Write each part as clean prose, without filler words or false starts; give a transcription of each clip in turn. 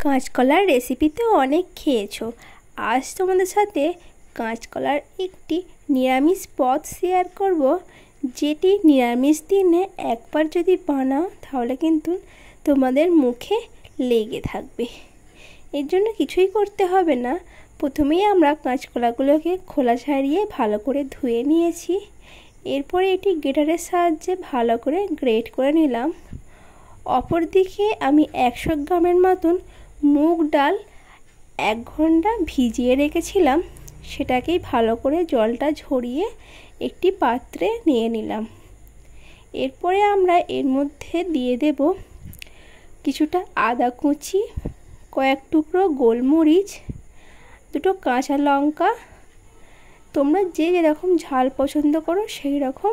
কাঁচকলার রেসিপি তো অনেক খেয়েছো। আজ তোমাদের সাথে কাঁচকলার একটি নিরামিষ পদ শেয়ার করব, যেটি নিরামিষ দিনে একবার যদি বানাও তাহলে কিন্তু তোমাদের মুখে লেগে থাকবে। এর জন্য কিছুই করতে হবে না। প্রথমেই আমরা কাঁচকলাগুলোকে খোলা ছাড়িয়ে ভালো করে ধুয়ে নিয়েছি। এরপরে এটি গ্রেটারের সাহায্যে ভালো করে গ্রেট করে নিলাম। অপরদিকে আমি 100 গ্রামের মতন মুগ ডাল 1 ঘন্টা ভিজিয়ে রেখেছিলাম, সেটাকেই ভালো করে জলটা ঝরিয়ে একটি পাত্রে নিয়ে নিলাম। এরপরে আমরা এর মধ্যে দিয়ে দেব কিছুটা আদা কুচি, কয়েক টুকরো গোলমরিচ, 2টো কাঁচা লঙ্কা। তোমরা যে যেরকম ঝাল পছন্দ করো সেই রকম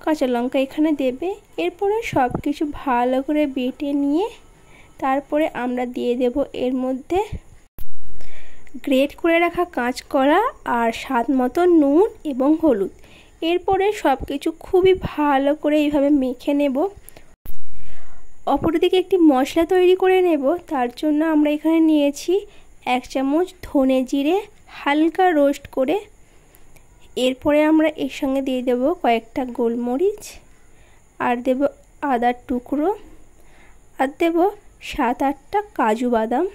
কাঁচা লঙ্কা এখানে দেবে। এরপরে সব কিছু ভালো করে বেটে নিয়ে তারপরে আমরা দিয়ে দেব এর মধ্যে গ্রেট করে রাখা কাঁচকলা আর স্বাদ মতো নুন এবং হলুদ। এরপরে সব কিছু খুবই ভালো করে এইভাবে মেখে নেব। অপরদিকে একটি মশলা তৈরি করে নেব। তার জন্য আমরা এখানে নিয়েছি 1 চামচ ধনে জিরে হালকা রোস্ট করে। এরপরে আমরা এর সঙ্গে দিয়ে দেব কয়েকটা গোলমরিচ, আর দেব আদার টুকরো, আর দেব 7-8টা কাজু বাদাম।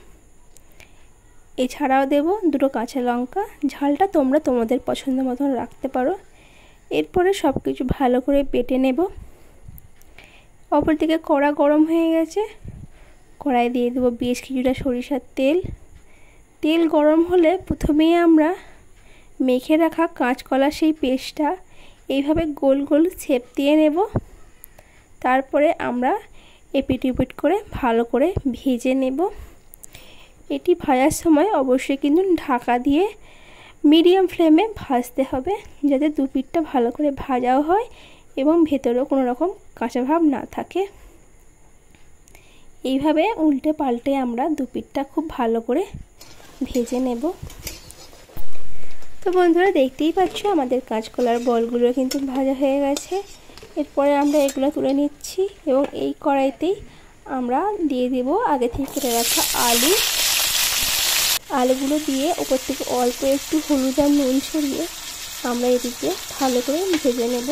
এছাড়াও দেব 2টো কাঁচা লঙ্কা। ঝালটা তোমরা তোমাদের পছন্দ মতন রাখতে পারো। এরপরে সব কিছু ভালো করে বেটে নেব। অপরদিকে কড়া গরম হয়ে গেছে, কড়াই দিয়ে দেব বেশ কিছুটা সরিষার তেল। তেল গরম হলে প্রথমেই আমরা মেখে রাখা কাঁচকলা সেই পেস্টটা এইভাবে গোল গোল শেপ দিয়ে নেব। তারপরে আমরা এপিট ওপিট করে ভালো করে ভেজে নেব। এটি ভাজার সময় অবশ্যই কিন্তু ঢাকা দিয়ে মিডিয়াম ফ্লেমে ভাজতে হবে, যাতে দু পিঠটা ভালো করে ভাজাও হয় এবং ভেতরেও কোনো রকম কাঁচা ভাব না থাকে। এইভাবে উল্টে পাল্টে আমরা দু পিঠটা খুব ভালো করে ভেজে নেব। তো বন্ধুরা, দেখতেই পাচ্ছ আমাদের কাঁচকলার বলগুলো কিন্তু ভাজা হয়ে গেছে। এরপরে আমরা এগুলো তুলে নিচ্ছি এবং এই কড়াইতেই আমরা দিয়ে দেব আগে থেকে কেটে রাখা আলুগুলো দিয়ে ওপর থেকে অল্প একটু হলুদ আর নুন ছড়িয়ে আমরা এদিকে ভালো করে ভেজে নেব।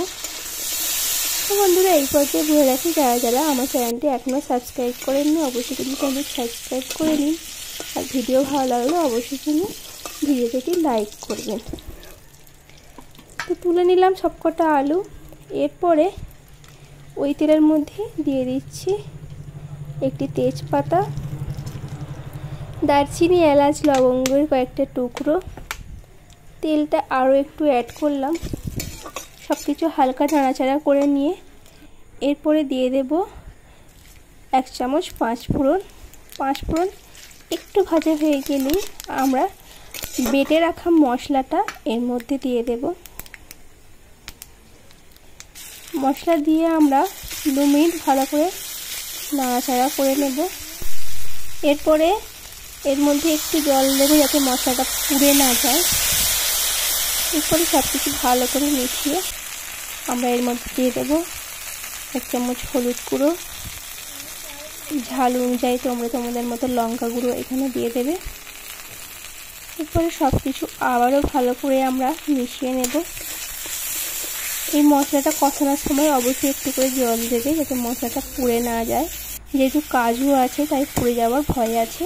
তো বন্ধুরা, এই পর্যায়ে বলে রাখি, যারা যারা আমার চ্যানেলটি এখনও সাবস্ক্রাইব করেননি অবশ্যই কিন্তু চ্যানেলটি সাবস্ক্রাইব করে নিন, আর ভিডিও ভালো লাগলে অবশ্যই কিন্তু ভিডিওটি লাইক করবেন। তো তুলে নিলাম সবকটা আলু। এরপরে ওই তেলের মধ্যে দিয়ে দিচ্ছি একটি তেজপাতা, দারচিনি, এলাচ, লবঙ্গের কয়েকটা টুকরো। তেলটা আরও একটু অ্যাড করলাম। সব কিছু হালকা নাড়াচাড়া করে নিয়ে এরপরে দিয়ে দেব 1 চামচ পাঁচফোড়ন। একটু ভাজা হয়ে গেলেই আমরা বেটে রাখা মশলাটা এর মধ্যে দিয়ে দেব। মশলা দিয়ে আমরা 2 মিনিট ভালো করে নাড়াচাড়া করে নেব। এরপরে এর মধ্যে একটু জল দেবো যাতে মশলাটা পুড়ে না যায়। এরপরে সব কিছু ভালো করে মিশিয়ে আমরা এর মধ্যে দিয়ে দেবো 1 চামচ হলুদ গুঁড়ো, ঝাল অনুযায়ী তোমরা তোমাদের মতো লঙ্কা গুঁড়ো এখানে দিয়ে দেবে। এরপরে সব কিছু আবারও ভালো করে আমরা মিশিয়ে নেব। এই মশলাটা কষানোর সময় অবশ্যই একটু করে জল দেবে যাতে মশলাটা পুড়ে না যায়, যেহেতু কাজু আছে তাই পুড়ে যাওয়ার ভয় আছে।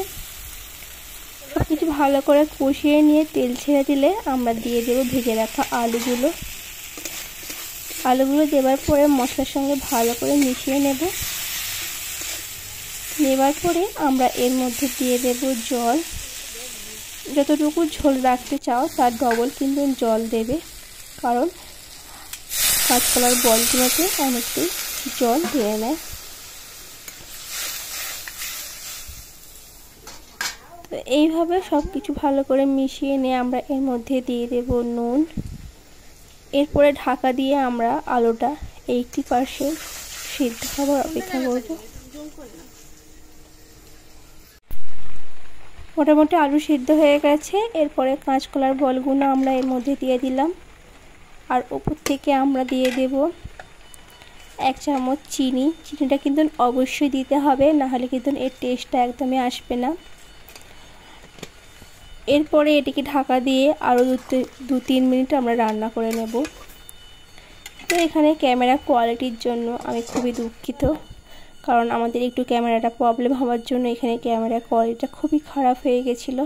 সব কিছু ভালো করে কষিয়ে নিয়ে তেল ছেড়ে দিলে আমরা দিয়ে দেবো ভেজে রাখা আলুগুলো দেওয়ার পরে মশলার সঙ্গে ভালো করে মিশিয়ে নেবার পরে আমরা এর মধ্যে দিয়ে দেব জল। যতটুকু ঝোল রাখতে চাও তার ডবল কিন্তু জল দেবে, কারণ কাঁচকলার বলগুলোতে অনেকটাই জল দিয়ে নেয়। তো এইভাবে সব কিছু ভালো করে মিশিয়ে নিয়ে আমরা এর মধ্যে দিয়ে দেব নুন। এরপরে ঢাকা দিয়ে আমরা আলুটা 80% সিদ্ধ হওয়ার অপেক্ষা করব। মোটামুটি আলু সিদ্ধ হয়ে গেছে। এরপরে কাঁচকলার বলগুলো আমরা এর মধ্যে দিয়ে দিলাম, আর উপর থেকে আমরা দিয়ে দেব 1 চামচ চিনি। চিনিটা কিন্তু অবশ্যই দিতে হবে, না হলে কিন্তু এর টেস্টটা একদমই আসবে না। এরপরে এটিকে ঢাকা দিয়ে আরও 2-3 মিনিট আমরা রান্না করে নেব। তো এখানে ক্যামেরা কোয়ালিটির জন্য আমি খুবই দুঃখিত, কারণ আমাদের একটু ক্যামেরাটা প্রবলেম হওয়ার জন্য এখানে ক্যামেরা কোয়ালিটিটা খুবই খারাপ হয়ে গেছিলো।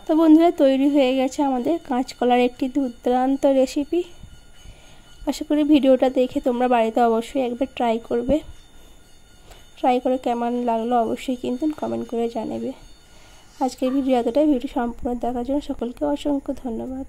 তো বন্ধুরা, তৈরি হয়ে গেছে আমাদের কাঁচকলার একটি দুর্দান্ত রেসিপি। আশা করি ভিডিওটা দেখে তোমরা বাড়িতে অবশ্যই একবার ট্রাই করবে। ট্রাই করে কেমন লাগলো অবশ্যই কিন্তু কমেন্ট করে জানাবে। আজকের ভিডিও এতটাই। ভিডিও সম্পূর্ণ দেখার জন্য সকলকে অসংখ্য ধন্যবাদ।